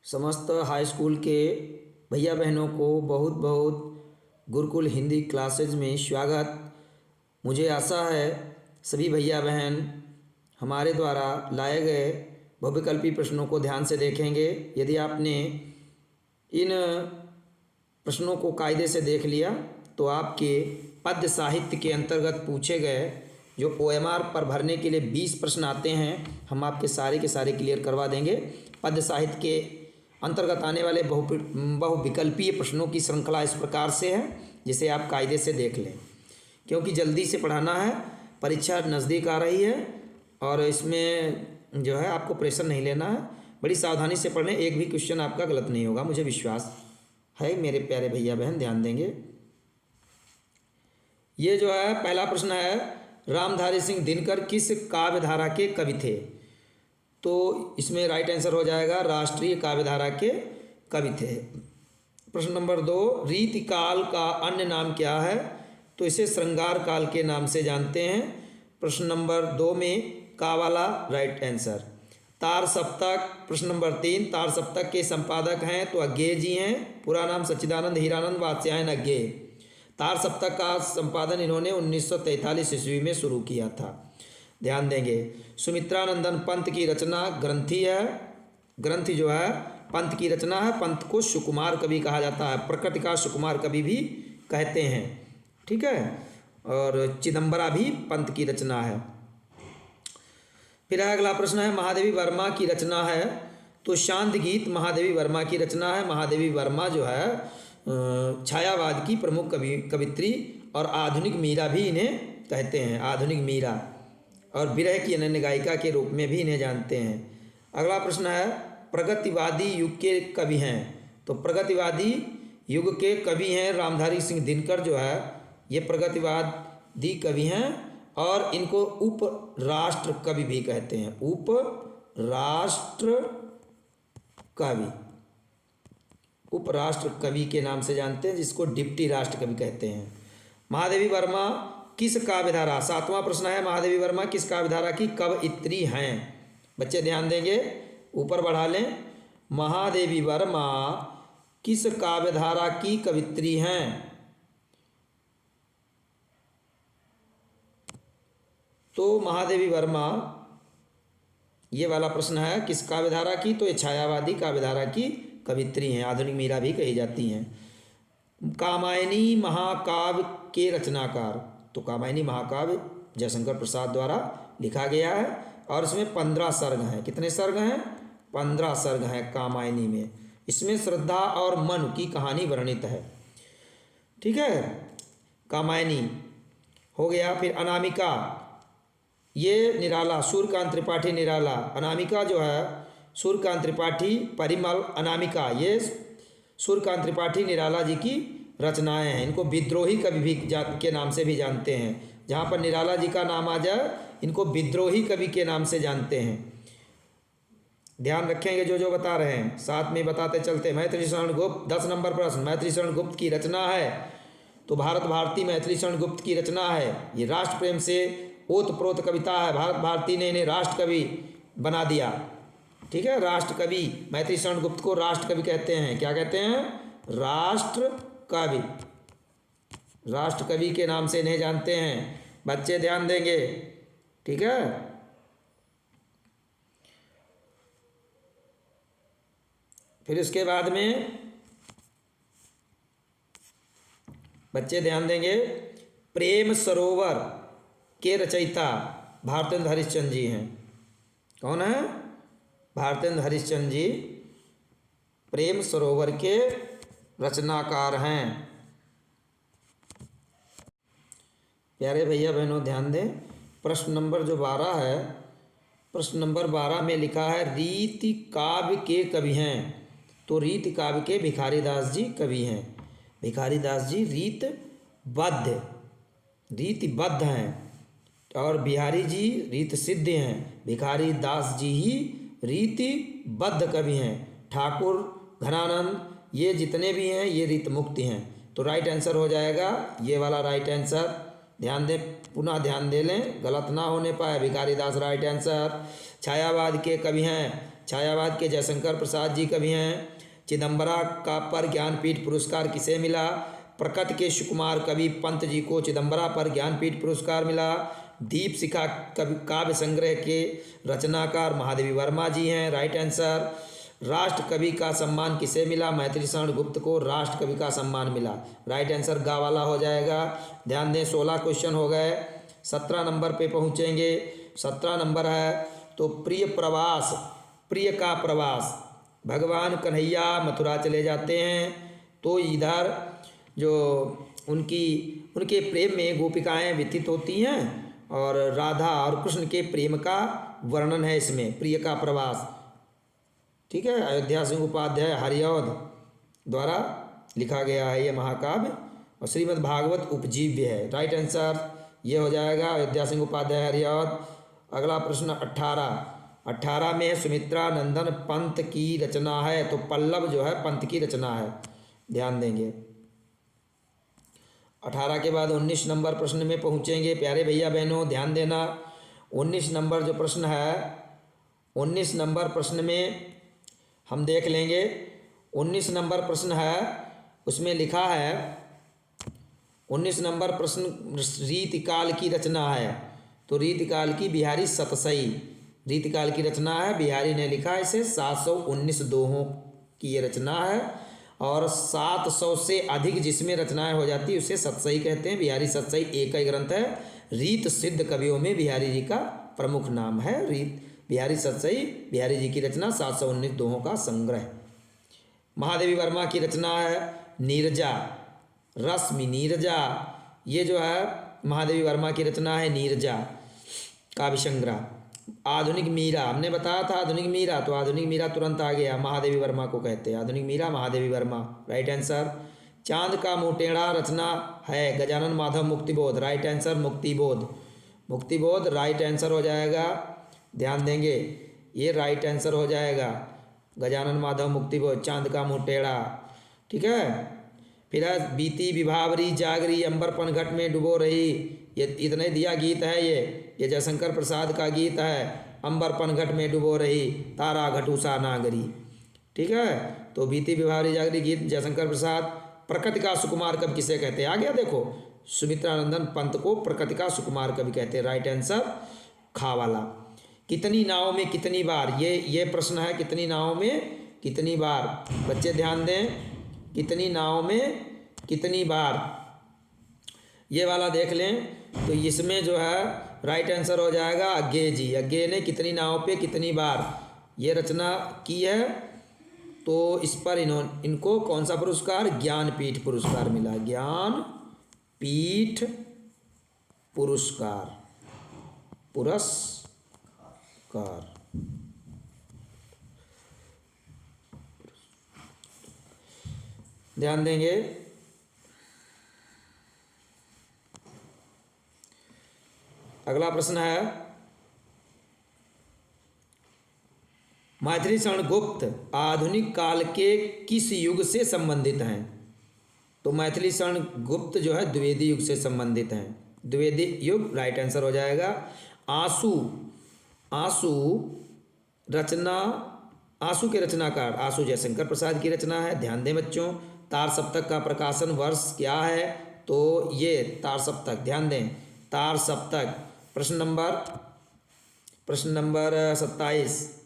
समस्त high school के भैया बहनों को बहुत बहुत गुरुकुल हिंदी क्लासेज में स्वागत। मुझे आशा है सभी भैया बहन हमारे द्वारा लाए गए बहुविकल्पी प्रश्नों को ध्यान से देखेंगे। यदि आपने इन प्रश्नों को कायदे से देख लिया तो आपके पद्य साहित्य के अंतर्गत पूछे गए जो OMR पर भरने के लिए 20 प्रश्न आते हैं, हम आपके सारे के सारे क्लियर करवा देंगे। पद्य साहित्य के अंतर्गत आने वाले बहुविकल्पीय प्रश्नों की श्रृंखला इस प्रकार से है जिसे आप कायदे से देख लें, क्योंकि जल्दी से पढ़ाना है, परीक्षा नज़दीक आ रही है और इसमें जो है आपको प्रेशर नहीं लेना है। बड़ी सावधानी से पढ़ें, एक भी क्वेश्चन आपका गलत नहीं होगा, मुझे विश्वास है। मेरे प्यारे भैया बहन ध्यान देंगे। ये जो है पहला प्रश्न है, रामधारी सिंह दिनकर किस काव्य धारा के कवि थे? तो इसमें राइट आंसर हो जाएगा राष्ट्रीय काव्य धारा के कवि थे। प्रश्न नंबर 2, रीति काल का अन्य नाम क्या है? तो इसे श्रृंगार काल के नाम से जानते हैं। प्रश्न नंबर 2 में का वाला राइट आंसर। तार सप्तक, प्रश्न नंबर 3, तार सप्तक के संपादक हैं तो अज्ञेय जी हैं, पूरा नाम सच्चिदानंद हीरानंद वात्स्यायन अज्ञेय। तार सप्तक का संपादन इन्होंने 1943 ईस्वी में शुरू किया था, ध्यान देंगे। सुमित्रानंदन पंत की रचना ग्रंथि है, ग्रंथि जो है पंत की रचना है। पंत को सुकुमार कवि कहा जाता है, प्रकृति का सुकुमार कवि भी कहते हैं, ठीक है। और चिदंबरा भी पंत की रचना है। फिर अगला प्रश्न है, महादेवी वर्मा की रचना है तो शांत गीत महादेवी वर्मा की रचना है। महादेवी वर्मा जो है छायावाद की प्रमुख कवित्री और आधुनिक मीरा भी इन्हें कहते हैं, आधुनिक मीरा, और विरह की अनन्य गायिका के रूप में भी इन्हें जानते हैं। अगला प्रश्न है, प्रगतिवादी युग के कवि हैं तो प्रगतिवादी युग के कवि हैं रामधारी सिंह दिनकर जो है ये प्रगतिवादी कवि हैं और इनको उपराष्ट्र कवि भी कहते हैं, उपराष्ट्र कवि, उपराष्ट्र कवि के नाम से जानते हैं, जिसको डिप्टी राष्ट्र कवि कहते हैं। महादेवी वर्मा किस काव्यधारा, 7वां प्रश्न है, महादेवी वर्मा किस काव्यधारा की कवयित्री हैं? बच्चे ध्यान देंगे, ऊपर बढ़ा लें। महादेवी वर्मा किस काव्यधारा की कवित्री हैं? तो महादेवी वर्मा ये वाला प्रश्न है किस काव्यधारा की, तो ये छायावादी काव्यधारा की कवित्री हैं, आधुनिक मीरा भी कही जाती हैं। कामायनी महाकाव्य के रचनाकार, तो कामायनी महाकाव्य जयशंकर प्रसाद द्वारा लिखा गया है और इसमें 15 सर्ग हैं। कितने सर्ग हैं? 15 सर्ग हैं कामायनी में। इसमें श्रद्धा और मनु की कहानी वर्णित है, ठीक है। कामायनी हो गया। फिर अनामिका, ये निराला, सूर्यकांत त्रिपाठी निराला। अनामिका जो है सूर्यकांत त्रिपाठी, परिमल, अनामिका, ये सूर्यकांत त्रिपाठी निराला जी की रचनाएं हैं। इनको विद्रोही कवि भी के नाम से भी जानते हैं। जहाँ पर निराला जी का नाम आ जाए इनको विद्रोही कवि के नाम से जानते हैं। ध्यान रखेंगे जो जो बता रहे हैं, साथ में बताते चलते। मैथिली शरण गुप्त, 10 नंबर प्रश्न, मैथिली शरण गुप्त की रचना है तो भारत भारती मैथिली शरण गुप्त की रचना है। ये राष्ट्र प्रेम से ओतप्रोत कविता है, भारत भारती ने इन्हें राष्ट्र कवि बना दिया, ठीक है। राष्ट्र कवि, मैथिली शरण गुप्त को राष्ट्र कवि कहते हैं। क्या कहते हैं? राष्ट्र कवि, राष्ट्र कवि के नाम से इन्हें जानते हैं। बच्चे ध्यान देंगे, ठीक है। फिर उसके बाद में बच्चे ध्यान देंगे, प्रेम सरोवर के रचयिता भारतेंद्र हरिश्चंद्र जी हैं। कौन है? भारतेंद्र हरिश्चंद्र जी प्रेम सरोवर के रचनाकार हैं। प्यारे भैया बहनों ध्यान दें, प्रश्न नंबर जो 12 है, प्रश्न नंबर 12 में लिखा है रीति काव्य के कवि हैं तो रीति काव्य के भिखारी दास जी कवि हैं। भिखारी दास जी रीतिबद्ध हैं और बिहारी जी रीत सिद्ध हैं। भिखारी दास जी ही रीतिबद्ध कवि हैं। ठाकुर, घनानंद, ये जितने भी हैं ये रीत मुक्त हैं। तो राइट आंसर हो जाएगा ये वाला राइट आंसर। ध्यान दें, पुनः ध्यान दे लें, गलत ना होने पाए। भिखारी दास राइट आंसर। छायावाद के कवि हैं छायावाद के जयशंकर प्रसाद जी कवि हैं। चिदम्बरा का पर ज्ञानपीठ पुरस्कार किसे मिला? प्रकृत के सुकुमार कवि पंत जी को चिदम्बरा पर ज्ञानपीठ पुरस्कार मिला। दीप शिखा कवि काव्य संग्रह के रचनाकार महादेवी वर्मा जी हैं, राइट आंसर। राष्ट्र कवि का सम्मान किसे मिला? मैथिली शरण गुप्त को राष्ट्र कवि का सम्मान मिला, राइट आंसर गा वाला हो जाएगा। ध्यान दें 16 क्वेश्चन हो गए, 17 नंबर पे पहुँचेंगे। 17 नंबर है तो प्रिय प्रवास, प्रिय का प्रवास, भगवान कन्हैया मथुरा चले जाते हैं तो इधर जो उनके प्रेम में गोपिकाएं व्यतीत होती हैं और राधा और कृष्ण के प्रेम का वर्णन है इसमें, प्रिय का प्रवास। ठीक है, अयोध्या सिंह उपाध्याय हरिऔध द्वारा लिखा गया है ये महाकाव्य और श्रीमद् भागवत उपजीव्य है, राइट आंसर ये हो जाएगा अयोध्या सिंह उपाध्याय हरिऔध। अगला प्रश्न 18 में सुमित्रा नंदन पंत की रचना है, तो पल्लव जो है पंत की रचना है, ध्यान देंगे। 18 के बाद 19 नंबर प्रश्न में पहुँचेंगे प्यारे भैया बहनों, ध्यान देना। 19 नंबर जो प्रश्न है, 19 नंबर प्रश्न में हम देख लेंगे। 19 नंबर प्रश्न है उसमें लिखा है, 19 नंबर प्रश्न रीतिकाल की रचना है, तो रीतिकाल की बिहारी सतसई, रीतिकाल की रचना है, बिहारी ने लिखा है इसे। 719 दोहों की ये रचना है और 700 से अधिक जिसमें रचनाएं हो जाती है उसे सतसई कहते हैं। बिहारी सतसई एक ही ग्रंथ है, रीत सिद्ध कवियों में बिहारी जी का प्रमुख नाम है। रीत बिहारी सतसई बिहारी जी की रचना 719 दोहों का संग्रह। महादेवी वर्मा की रचना है नीरजा, रश्मि नीरजा, ये जो है महादेवी वर्मा की रचना है नीरजा काव्य संग्रह। आधुनिक मीरा, हमने बताया था आधुनिक मीरा, तो आधुनिक मीरा तुरंत आ गया, महादेवी वर्मा को कहते हैं आधुनिक मीरा, महादेवी वर्मा, राइट आंसर। चांद का मुँह टेढ़ा रचना है Gajanan Madhav Muktibodh, right answer Muktibodh, Muktibodh right answer हो जाएगा, ध्यान देंगे ये राइट आंसर हो जाएगा गजानन माधव मुक्तिबोध, चांद का मुँह टेढ़ा। ठीक है, फिर बीती विभावरी जागरी अंबर पनघट में डुबो रही, ये इतने दिया गीत है, ये जयशंकर प्रसाद का गीत है, अंबर पनघट में डुबो रही तारा घटूसा नागरी। ठीक है, तो बीती विभावरी जागरी गीत जयशंकर प्रसाद। प्रकृति का सुकुमार कवि किसे कहते हैं? आ गया देखो, सुमित्रा नंदन पंत को प्रकृति का सुकुमार कवि कहते हैं, राइट आंसर खा वाला। कितनी नावों में कितनी बार, ये प्रश्न है, कितनी नावों में कितनी बार, बच्चे ध्यान दें, कितनी नावों में कितनी बार, ये वाला देख लें, तो इसमें जो है राइट आंसर हो जाएगा अज्ञे जी, अज्ञे ने कितनी नावों पे कितनी बार ये रचना की है, तो इस पर इनको कौन सा पुरस्कार? ज्ञानपीठ पुरस्कार मिला, ज्ञानपीठ पुरस्कार, ध्यान देंगे। अगला प्रश्न है मैथिली शरण गुप्त आधुनिक काल के किस युग से संबंधित हैं? तो मैथिली शरण गुप्त जो है द्विवेदी युग से संबंधित हैं, द्विवेदी युग राइट आंसर हो जाएगा। आंसू रचना, आंसू के रचनाकार आंसू जयशंकर प्रसाद की रचना है, ध्यान दें बच्चों। तार सप्तक का प्रकाशन वर्ष क्या है? तो ये तार सप्तक, ध्यान दें तार सप्तक। प्रश्न नंबर 27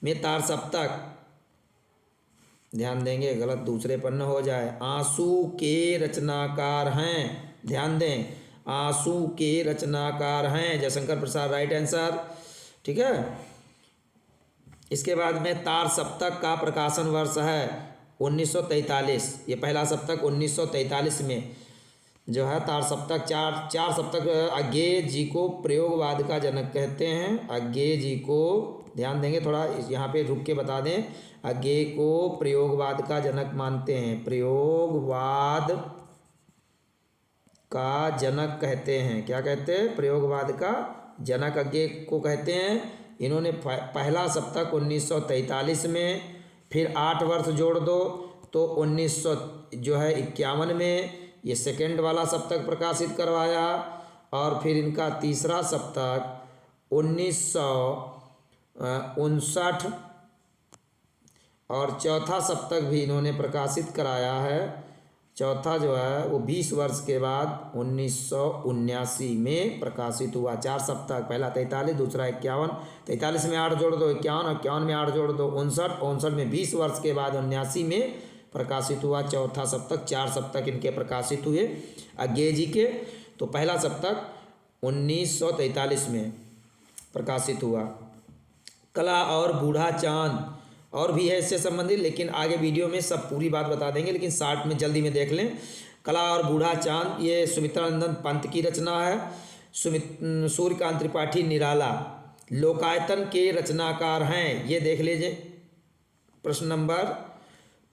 में तार सप्तक, ध्यान देंगे, गलत दूसरे पन्ने हो जाए। आंसू के रचनाकार हैं, ध्यान दें आंसू के रचनाकार हैं जयशंकर प्रसाद, राइट आंसर। ठीक है, इसके बाद में तार सप्तक का प्रकाशन वर्ष है 1943, ये पहला सप्तक 1943 में जो है तार सप्तक। चार सप्तक अज्ञे जी को प्रयोगवाद का जनक कहते हैं, अज्ञे जी को, ध्यान देंगे, थोड़ा यहाँ पे रुक के बता दें, अज्ञे को प्रयोगवाद का जनक मानते हैं, प्रयोगवाद का जनक कहते हैं, क्या कहते हैं? प्रयोगवाद का जनक अज्ञे को कहते हैं। इन्होंने पहला सप्तक 1943 में, फिर 8 वर्ष जोड़ दो तो 1951 में ये सेकेंड वाला सप्तक प्रकाशित करवाया, और फिर इनका तीसरा सप्तक 1959 और चौथा सप्तक भी इन्होंने प्रकाशित कराया है। चौथा जो है वो 20 वर्ष के बाद 1979 में प्रकाशित हुआ। 4 सप्तक, पहला 43, दूसरा 51, 43 में 8 जोड़ दो 51, 51 में 8 जोड़ दो 59, 59 में 20 वर्ष के बाद 79 में प्रकाशित हुआ चौथा सप्तक। 4 सप्तक इनके प्रकाशित हुए अज्ञेय जी के। तो पहला सप्तक 1943 में प्रकाशित हुआ। कला और बूढ़ा चांद और भी है इससे संबंधित, लेकिन आगे वीडियो में सब पूरी बात बता देंगे, लेकिन शार्ट में जल्दी में देख लें। कला और बूढ़ा चांद ये सुमित्रानंदन पंत की रचना है। सूर्यकांत त्रिपाठी निराला लोकायतन के रचनाकार हैं। ये देख लीजिए, प्रश्न नंबर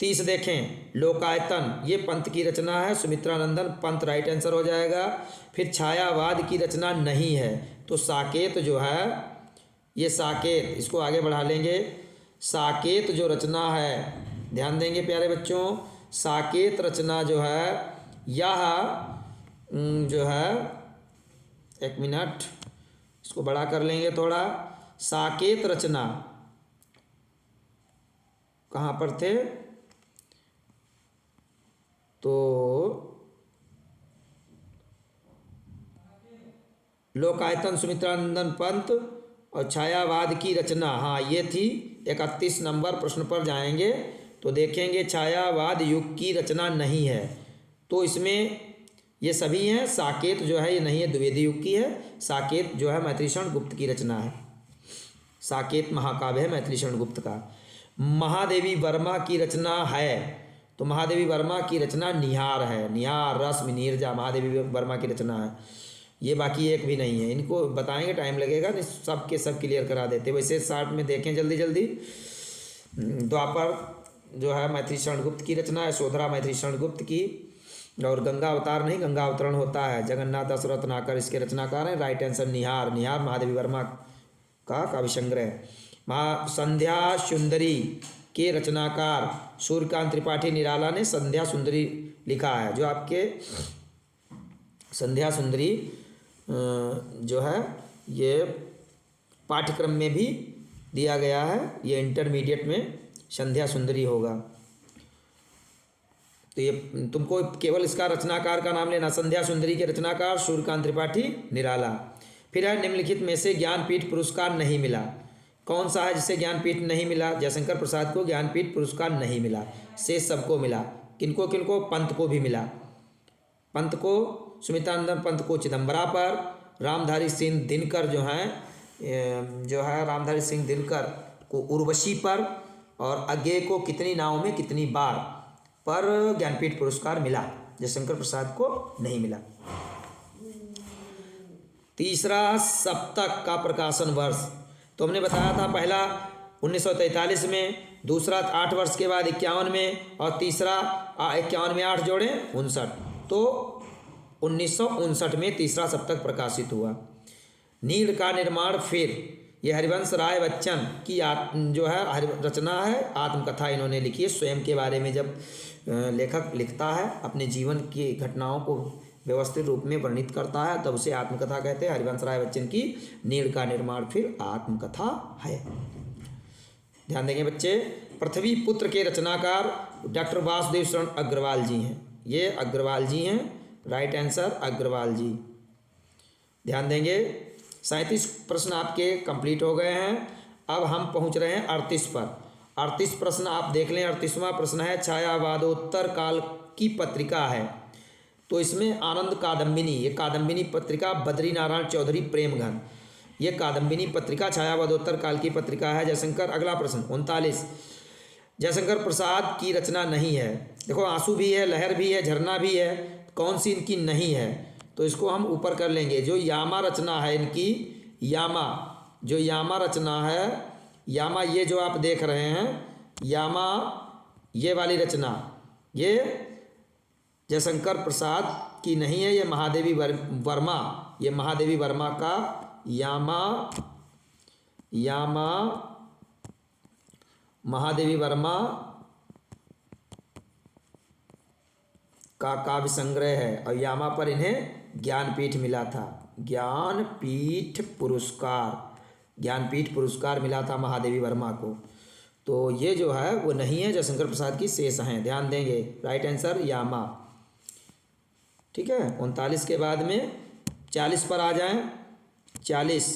30 देखें। लोकायतन ये पंत की रचना है, सुमित्रानंदन पंत राइट आंसर हो जाएगा। फिर छायावाद की रचना नहीं है, तो साकेत जो है, ये साकेत, इसको आगे बढ़ा लेंगे। साकेत जो रचना है, ध्यान देंगे प्यारे बच्चों, साकेत रचना जो है यह जो है, एक मिनट इसको बड़ा कर लेंगे थोड़ा। साकेत रचना कहाँ पर थे, तो लोकायतन सुमित्रानंदन पंत और छायावाद की रचना, हाँ ये थी। 31 नंबर प्रश्न पर जाएंगे तो देखेंगे छायावाद युग की रचना नहीं है, तो इसमें ये सभी हैं। साकेत जो है ये नहीं है, द्विवेदी युग की है। साकेत जो है मैथिलीशरण गुप्त की रचना है। साकेत महाकाव्य है मैथिलीशरण गुप्त का। महादेवी वर्मा की रचना है, तो महादेवी वर्मा की रचना निहार है। निहार, रश्मि, नीरजा महादेवी वर्मा की रचना है। ये बाकी एक भी नहीं है, इनको बताएंगे टाइम लगेगा, नहीं सब के सब क्लियर करा देते। वैसे शार्ट में देखें जल्दी जल्दी। द्वापर जो है मैथिलीशरण गुप्त की रचना है, यशोधरा मैथिलीशरण गुप्त की। और गंगा अवतार नहीं, गंगा अवतरण होता है, जगन्नाथ दास रत्नाकर इसके रचनाकार हैं। राइट आंसर निहार। निहार महादेवी वर्मा का काव्य संग्रह। संध्या सुंदरी के रचनाकार सूर्यकांत त्रिपाठी निराला ने संध्या सुंदरी लिखा है, जो आपके संध्या सुंदरी जो है ये पाठ्यक्रम में भी दिया गया है। ये इंटरमीडिएट में संध्या सुंदरी होगा, तो ये तुमको केवल इसका रचनाकार का नाम लेना। संध्या सुंदरी के रचनाकार सूर्यकांत त्रिपाठी निराला। फिर है निम्नलिखित में से ज्ञानपीठ पुरस्कार नहीं मिला, कौन सा है जिसे ज्ञानपीठ नहीं मिला? जयशंकर प्रसाद को ज्ञानपीठ पुरस्कार नहीं मिला, शेष सबको मिला। किनको किनको? पंत को भी मिला। पंत को, सुमित्रानंदन पंत को चिदम्बरा पर, रामधारी सिंह दिनकर जो है रामधारी सिंह दिनकर को उर्वशी पर, और अज्ञेय को कितनी नावों में कितनी बार पर ज्ञानपीठ पुरस्कार मिला। जयशंकर प्रसाद को नहीं मिला। तीसरा सप्तक का प्रकाशन वर्ष, तो हमने बताया था पहला 1943 में, दूसरा 8 वर्ष के बाद 51 में, और तीसरा 51 में 8 जोड़े 59, तो 1959 में तीसरा सप्तक प्रकाशित हुआ। नीड़ का निर्माण फिर, यह हरिवंश राय बच्चन की जो है रचना है, आत्मकथा इन्होंने लिखी है। स्वयं के बारे में जब लेखक लिखता है, अपने जीवन की घटनाओं को व्यवस्थित रूप में वर्णित करता है, तब उसे आत्मकथा कहते हैं। हरिवंश राय बच्चन की नीड़ का निर्माण फिर आत्मकथा है। ध्यान देंगे बच्चे। पृथ्वी पुत्र के रचनाकार डॉक्टर वासुदेव शरण अग्रवाल जी हैं। ये अग्रवाल जी हैं, राइट आंसर अग्रवाल जी। ध्यान देंगे। 37 प्रश्न आपके कंप्लीट हो गए हैं। अब हम पहुंच रहे हैं 38 पर। 38 प्रश्न आप देख लें। 38वां प्रश्न है, छायावादोत्तर काल की पत्रिका है, तो इसमें आनंद कादम्बिनी, ये कादम्बिनी पत्रिका बद्री नारायण चौधरी प्रेमघन, ये कादम्बिनी पत्रिका छायावादोत्तर काल की पत्रिका है। जयशंकर, अगला प्रश्न 39, जयशंकर प्रसाद की रचना नहीं है। देखो आंसू भी है, लहर भी है, झरना भी है, कौन सी इनकी नहीं है? तो इसको हम ऊपर कर लेंगे। जो यामा रचना है इनकी, यामा, जो यामा रचना है, यामा ये जो आप देख रहे हैं, यामा ये वाली रचना, ये जयशंकर प्रसाद की नहीं है, ये महादेवी वर्मा, ये महादेवी वर्मा का यामा महादेवी वर्मा का काव्य संग्रह है, और यामा पर इन्हें ज्ञानपीठ मिला था। ज्ञानपीठ पुरस्कार मिला था महादेवी वर्मा को। तो ये जो है वो नहीं है, जयशंकर प्रसाद की शेष हैं, ध्यान देंगे। राइट आंसर यामा। ठीक है, 39 के बाद में 40 पर आ जाएं। 40,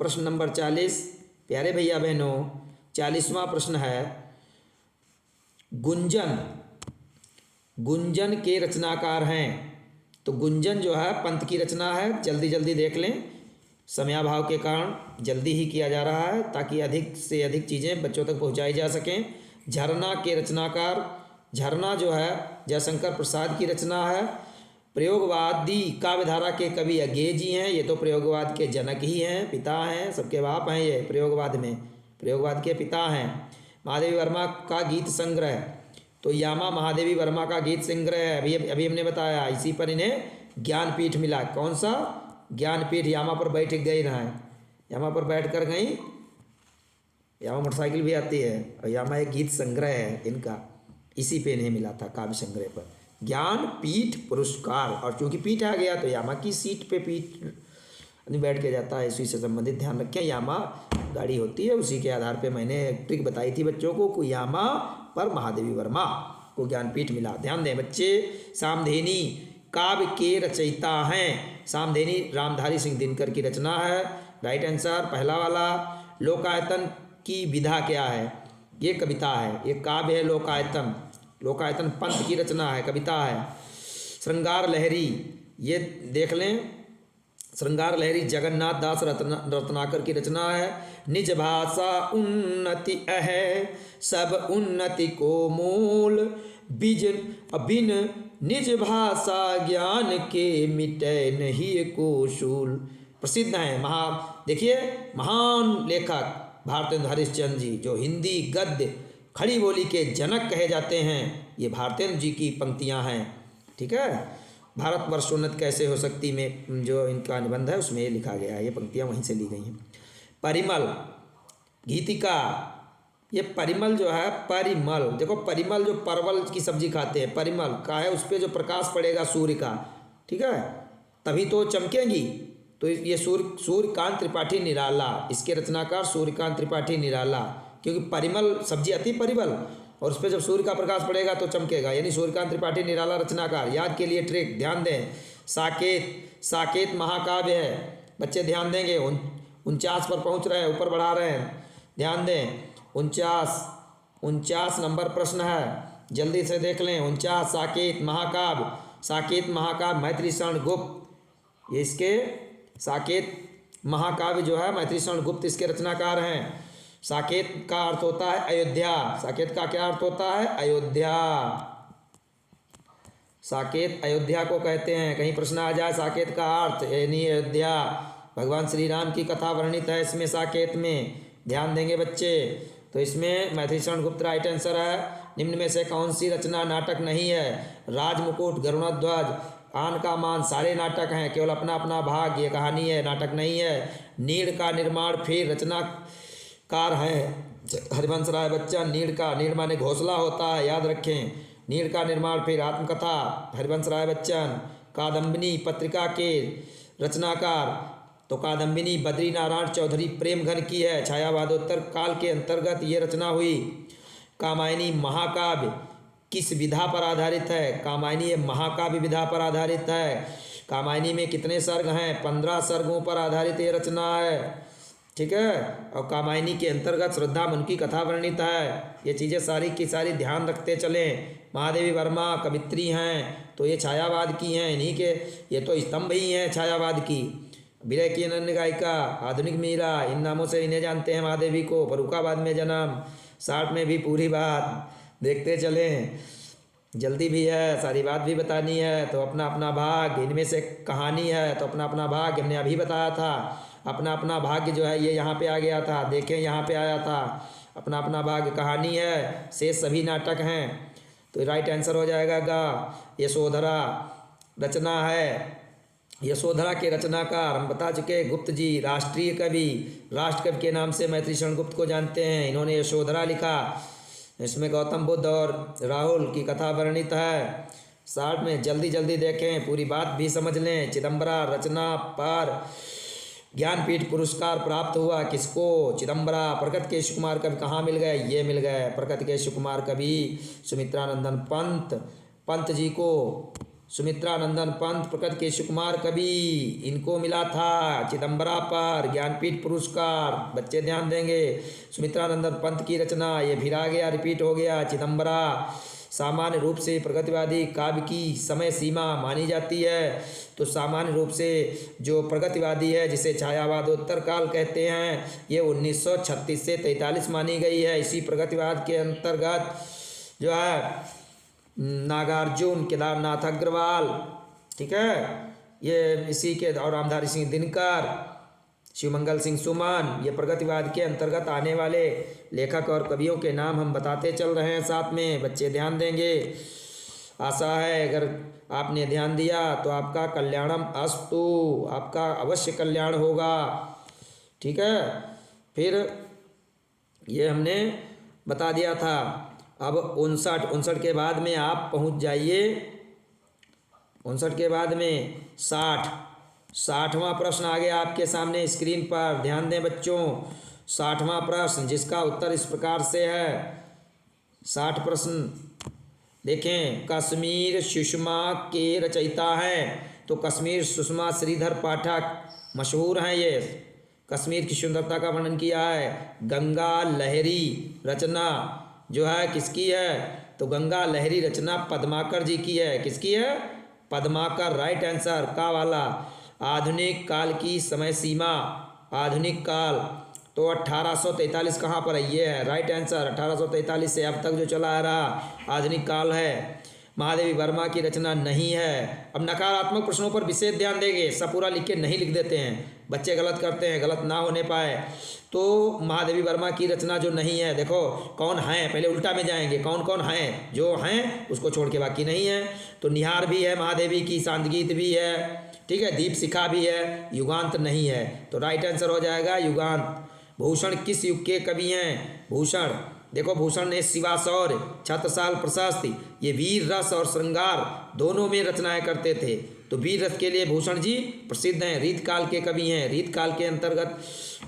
प्रश्न नंबर 40, प्यारे भैया बहनों, 40वां प्रश्न है, गुंजन, गुंजन के रचनाकार हैं। तो गुंजन जो है पंत की रचना है, जल्दी जल्दी देख लें, समयाभाव के कारण जल्दी ही किया जा रहा है ताकि अधिक से अधिक चीज़ें बच्चों तक पहुंचाई जा सकें। झरना के रचनाकार, झरना जो है जयशंकर प्रसाद की रचना है। प्रयोगवादी काव्यधारा के कवि अज्ञेय जी हैं, ये तो प्रयोगवाद के जनक ही हैं, पिता हैं, सबके बाप हैं, ये प्रयोगवाद में प्रयोगवाद के पिता हैं। महादेवी वर्मा का गीत संग्रह, तो यामा महादेवी वर्मा का गीत संग्रह है, अभी अभी हमने बताया, इसी पर इन्हें ज्ञानपीठ मिला। कौन सा ज्ञानपीठ? यामा पर बैठ गई ना है, यामा पर बैठ कर गई, यामा मोटरसाइकिल भी आती है, और यामा एक गीत संग्रह है इनका, इसी पे इन्हें मिला था काव्य संग्रह पर ज्ञानपीठ पुरस्कार। और चूंकि पीठ आ गया तो यामा की सीट पे पीठ बैठ के जाता है, इसी से संबंधित ध्यान रखें। यामा गाड़ी होती है, उसी के आधार पे मैंने एक ट्रिक बताई थी बच्चों को यामा पर महादेवी वर्मा को ज्ञानपीठ मिला। ध्यान दें बच्चे। सामधेनी काव्य के रचयिता हैं, सामधेनी रामधारी सिंह दिनकर की रचना है। राइट आंसर पहला वाला। लोकायतन की विधा क्या है? ये कविता है, ये काव्य है लोकायतन, लोकायतन पंत की रचना है, कविता है। श्रृंगार लहरी, ये देख लें, श्रृंगार लहरी जगन्नाथ दास रत्नाकर की रचना है। निज भाषा उन्नति है, सब उन्नति को मूल, बिन निज भाषा ज्ञान के मिटे नहीं को शूल। प्रसिद्ध हैं देखिए महान लेखक भारतेंदु हरिश्चंद्र जी, जो हिंदी गद्य खड़ी बोली के जनक कहे जाते हैं, ये भारतेंदु जी की पंक्तियां हैं। ठीक है, भारतवर्ष उन्नत कैसे हो सकती में जो इनका निबंध है उसमें ये लिखा गया है, ये पंक्तियां वहीं से ली गई हैं। परिमल गीतिका, ये परिमल जो है, परिमल देखो, परिमल जो परवल की सब्जी खाते हैं, परिमल का है, उस पर जो प्रकाश पड़ेगा सूर्य का, ठीक है, तभी तो चमकेंगी। तो ये सूर्यकांत त्रिपाठी निराला, इसके रचनाकार सूर्यकांत त्रिपाठी निराला, क्योंकि परिमल सब्जी आती परिमल, और उस पर जब सूर्य का प्रकाश पड़ेगा तो चमकेगा, यानी सूर्यकांत त्रिपाठी निराला रचनाकार। याद के लिए ट्रिक, ध्यान दें। साकेत, साकेत महाकाव्य है, बच्चे ध्यान देंगे। 49 पर पहुंच रहे हैं, ऊपर बढ़ा रहे हैं, ध्यान दें। 49 नंबर प्रश्न है, जल्दी से देख लें। 49 साकेत महाकाव्य, साकेत महाकाव्य मैथिली शरण गुप्त, ये इसके साकेत महाकाव्य जो है मैथिली शरण गुप्त इसके रचनाकार हैं। साकेत का अर्थ होता है अयोध्या, साकेत का क्या अर्थ होता है? अयोध्या, साकेत अयोध्या को कहते हैं। कहीं प्रश्न आ जाए साकेत का अर्थ, यानी अयोध्या, भगवान श्री राम की कथा वर्णित है इसमें साकेत में, ध्यान देंगे बच्चे। तो इसमें मैथिली शरण गुप्त राइट आंसर है। निम्न में से कौन सी रचना नाटक नहीं है? राजमुकुट, गरुणध्वज, आन का मान सारे नाटक हैं, केवल अपना अपना भाग ये कहानी है, नाटक नहीं है। नीड़ का निर्माण फिर रचनाकार है हरिवंश राय बच्चन। नीड़ माने घोंसला होता है, याद रखें। नीड़ का निर्माण फिर आत्मकथा हरिवंश राय बच्चन। कादम्बिनी पत्रिका के रचनाकार, तो कादम्बिनी बद्रीनारायण चौधरी प्रेमघन की है, छायावादोत्तर काल के अंतर्गत ये रचना हुई। कामायनी महाकाव्य किस विधा पर आधारित है? कामायनी महाकाव्य विधा पर आधारित है। कामायनी में कितने सर्ग हैं? 15 सर्गों पर आधारित ये रचना है, ठीक है। और कामायनी के अंतर्गत श्रद्धा मन की कथा वर्णित है। ये चीज़ें सारी की सारी ध्यान रखते चलें। महादेवी वर्मा कवित्री हैं, तो ये छायावाद की हैं, इन्हीं के ये तो स्तंभ ही हैं छायावाद की। विरह की अनन्य गायिका, आधुनिक मीरा, इन नामों से इन्हें जानते हैं महादेवी को। फर्रुखाबाद में जन्म, 60 में भी पूरी बात, देखते चलें, जल्दी भी है, सारी बात भी बतानी है, तो अपना अपना भाग। इनमें से कहानी है तो अपना अपना भाग, हमने अभी बताया था। अपना अपना भाग्य जो है ये यहाँ पे आ गया था, देखें यहाँ पे आया था। अपना अपना भाग्य कहानी है, शेष सभी नाटक हैं, तो राइट आंसर हो जाएगा गा। यशोधरा रचना है, यशोधरा के रचनाकार हम बता चुके गुप्त जी, राष्ट्रीय कवि, राष्ट्र कवि के नाम से मैथिली शरण गुप्त को जानते हैं। इन्होंने यशोधरा लिखा, इसमें गौतम बुद्ध और राहुल की कथा वर्णित है। 60 में जल्दी जल्दी देखें, पूरी बात भी समझ लें। चिदम्बरा रचना पर ज्ञानपीठ पुरस्कार प्राप्त हुआ किसको? चिदम्बरा। प्रगतिकेश कुमार कवि कहाँ मिल गए? ये मिल गए प्रगतिकेश कुमार कवि सुमित्रानंदन पंत जी को। सुमित्रानंदन पंत, प्रगतिकेश कुमार कवि, इनको मिला था चिदम्बरा पर ज्ञानपीठ पुरस्कार। बच्चे ध्यान देंगे, सुमित्रानंदन पंत की रचना, ये फिर आ गया, रिपीट हो गया। चिदम्बरा सामान्य रूप से प्रगतिवादी काव्य की समय सीमा मानी जाती है। तो सामान्य रूप से जो प्रगतिवादी है, जिसे छायावादोत्तर काल कहते हैं, ये 1936 से 43 मानी गई है। इसी प्रगतिवाद के अंतर्गत जो है नागार्जुन, केदारनाथ अग्रवाल, ठीक है, ये इसी के, और रामधारी सिंह दिनकर, शिवमंगल सिंह सुमन, ये प्रगतिवाद के अंतर्गत आने वाले लेखक और कवियों के नाम हम बताते चल रहे हैं साथ में। बच्चे ध्यान देंगे। आशा है अगर आपने ध्यान दिया तो आपका कल्याणम अस्तु, आपका अवश्य कल्याण होगा। ठीक है, फिर ये हमने बता दिया था। अब 59 के बाद में आप पहुंच जाइए, 59 के बाद में 60वां प्रश्न आ गया आपके सामने स्क्रीन पर। ध्यान दें बच्चों, 60वां प्रश्न, जिसका उत्तर इस प्रकार से है। 60 प्रश्न देखें, कश्मीर सुषमा के रचयिता हैं। तो कश्मीर सुषमा श्रीधर पाठक मशहूर हैं। ये कश्मीर की सुंदरता का वर्णन किया है। गंगा लहरी रचना जो है किसकी है? तो गंगा लहरी रचना पद्माकर जी की है। किसकी है? पद्माकर। राइट आंसर का वाला। आधुनिक काल की समय सीमा, आधुनिक काल तो 1843 कहाँ पर है? ये है राइट आंसर। 1843 से अब तक जो चला आ रहा आधुनिक काल है। महादेवी वर्मा की रचना नहीं है। अब नकारात्मक प्रश्नों पर विशेष ध्यान देंगे, सब पूरा लिख के नहीं लिख देते हैं, बच्चे गलत करते हैं, गलत ना होने पाए। तो महादेवी वर्मा की रचना जो नहीं है, देखो कौन हैं, पहले उल्टा में जाएंगे, कौन कौन हैं, जो हैं उसको छोड़ के बाकी नहीं है। तो निहार भी है महादेवी की, शांतगीत भी है, ठीक है, दीप शिखा भी है, युगांत नहीं है। तो राइट आंसर हो जाएगा युगांत। भूषण किस युग के कवि हैं? भूषण, देखो भूषण ने शिवासौर, छत्रसाल प्रशस्ति, ये वीर रस और श्रृंगार दोनों में रचनाएं करते थे। तो वीर रस के लिए भूषण जी प्रसिद्ध हैं, रीतकाल के कवि हैं। रीतकाल के अंतर्गत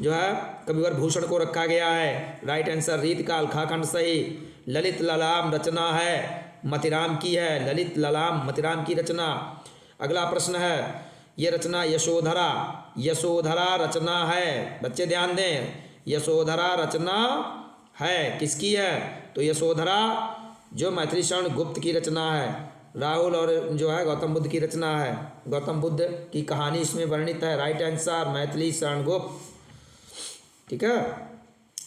जो है कविवर भूषण को रखा गया है। राइट आंसर रीतकाल, खाखंड सही। ललित ललाम रचना है मतिराम की है, ललित ललाम मतिराम की रचना। अगला प्रश्न है, ये रचना यशोधरा, यशोधरा रचना है, बच्चे ध्यान दें, यशोधरा रचना है किसकी है? तो यशोधरा जो मैथिली शरण गुप्त की रचना है। राहुल और जो है गौतम बुद्ध की रचना है, गौतम बुद्ध की कहानी इसमें वर्णित है। Right answer Maithili Sharan Gupt. ठीक है।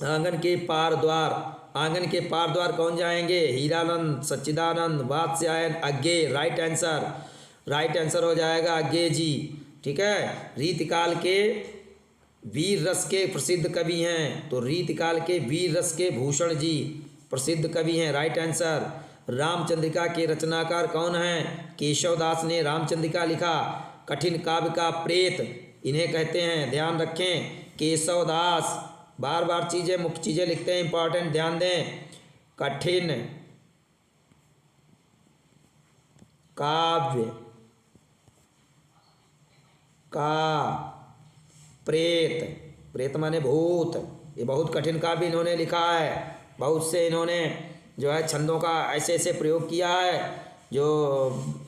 आंगन के पार द्वार, आंगन के पार द्वार कौन जाएंगे? Hiranand, Sachchidanand, Vatsyayan, Agyeya. Right answer, right answer हो जाएगा अज्ञे जी। ठीक है। रीतिकाल के वीर रस के प्रसिद्ध कवि हैं, तो रीतिकाल के वीर रस के भूषण जी प्रसिद्ध कवि हैं। Right answer. रामचंद्रिका के रचनाकार कौन हैं? केशवदास ने रामचंद्रिका लिखा। कठिन काव्य का प्रेत इन्हें कहते हैं, ध्यान रखें, केशवदास। बार बार चीज़ें, मुख्य चीज़ें लिखते हैं, इंपॉर्टेंट, ध्यान दें। कठिन काव्य का प्रेत, प्रेत माने भूत, ये बहुत कठिन काव्य इन्होंने लिखा है। बहुत से इन्होंने जो है छंदों का ऐसे ऐसे प्रयोग किया है जो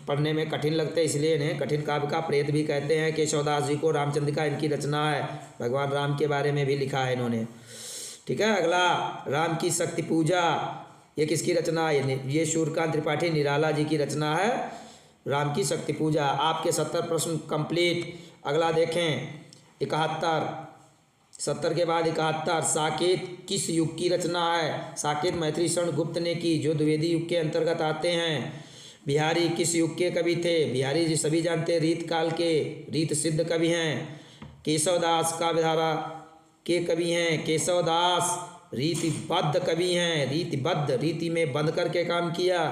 पढ़ने में कठिन लगते हैं, इसलिए इन्हें कठिन काव्य का प्रेत भी कहते हैं। केशवदास जी को रामचंद्रिका इनकी रचना है, भगवान राम के बारे में भी लिखा है इन्होंने। ठीक है। अगला, राम की शक्ति पूजा, ये किसकी रचना है? ये सूर्यकांत त्रिपाठी निराला जी की रचना है, राम की शक्ति पूजा। आपके 70 प्रश्न कंप्लीट। अगला देखें 71, 70 के बाद 71, साकेत किस युग की रचना है? साकेत मैथिली शरण गुप्त ने की, जो द्विवेदी युग के अंतर्गत आते हैं। बिहारी किस युग के कवि थे? बिहारी जी सभी जानते हैं, रीत काल के रीत सिद्ध कवि हैं। केशवदास काव्यधारा के कवि हैं, केशवदास रीतिबद्ध कवि हैं, रीतिबद्ध, रीति में बंद करके काम किया।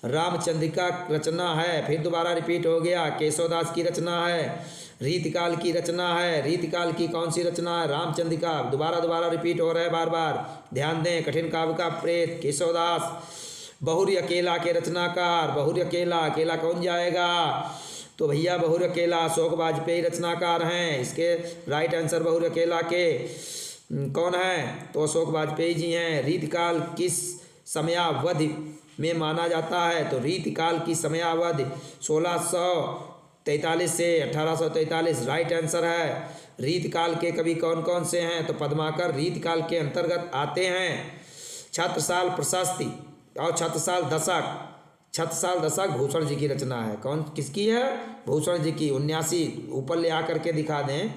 रामचंद्रिका रचना है, फिर दोबारा रिपीट हो गया, केशवदास की रचना है। रीतिकाल की रचना है, रीतिकाल की कौन सी रचना है? रामचंद्रिका। दोबारा दोबारा रिपीट हो रहा है बार बार, ध्यान दें। कठिन काव्य का प्रेत केशवदास। बहुरी अकेला के रचनाकार, बहुरी अकेला, अकेला कौन जाएगा? तो भैया बहुरकेला अशोक वाजपेयी रचनाकार हैं। इसके राइट आंसर बहुरकेला के कौन है? तो अशोक वाजपेयी जी हैं। रीतिकाल किस समयावधि में माना जाता है? तो रीतिकाल की समयावधि 1643 से 1843 राइट आंसर है। रीतिकाल के कवि कौन कौन से हैं? तो पद्माकर रीतिकाल के अंतर्गत आते हैं। छत्रसाल प्रशस्ति और छत्रसाल दशक, छत्रसाल दशक भूषण जी की रचना है। कौन किसकी है? भूषण जी की। 79 ऊपर ले आकर के दिखा दें।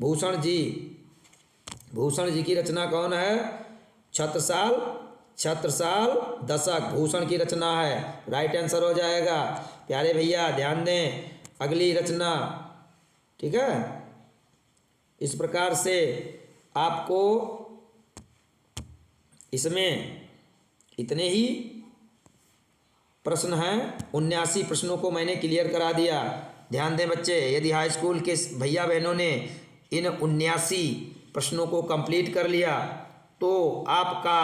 भूषण जी की रचना कौन है? छत्रसाल दशक भूषण की रचना है। राइट आंसर हो जाएगा। प्यारे भैया ध्यान दें अगली रचना, ठीक है। इस प्रकार से आपको इसमें इतने ही प्रश्न हैं। 79 प्रश्नों को मैंने क्लियर करा दिया। ध्यान दें बच्चे, यदि हाई स्कूल के भैया बहनों ने इन 79 प्रश्नों को कंप्लीट कर लिया तो आपका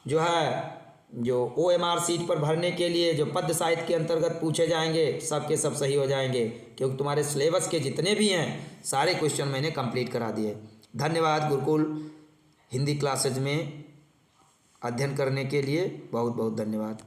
जो है जो OMR सीट पर भरने के लिए जो पद्य साहित्य के अंतर्गत पूछे जाएंगे सब के सब सही हो जाएंगे, क्योंकि तुम्हारे सिलेबस के जितने भी हैं सारे क्वेश्चन मैंने कंप्लीट करा दिए। धन्यवाद गुरुकुल हिंदी क्लासेज में अध्ययन करने के लिए, बहुत बहुत धन्यवाद।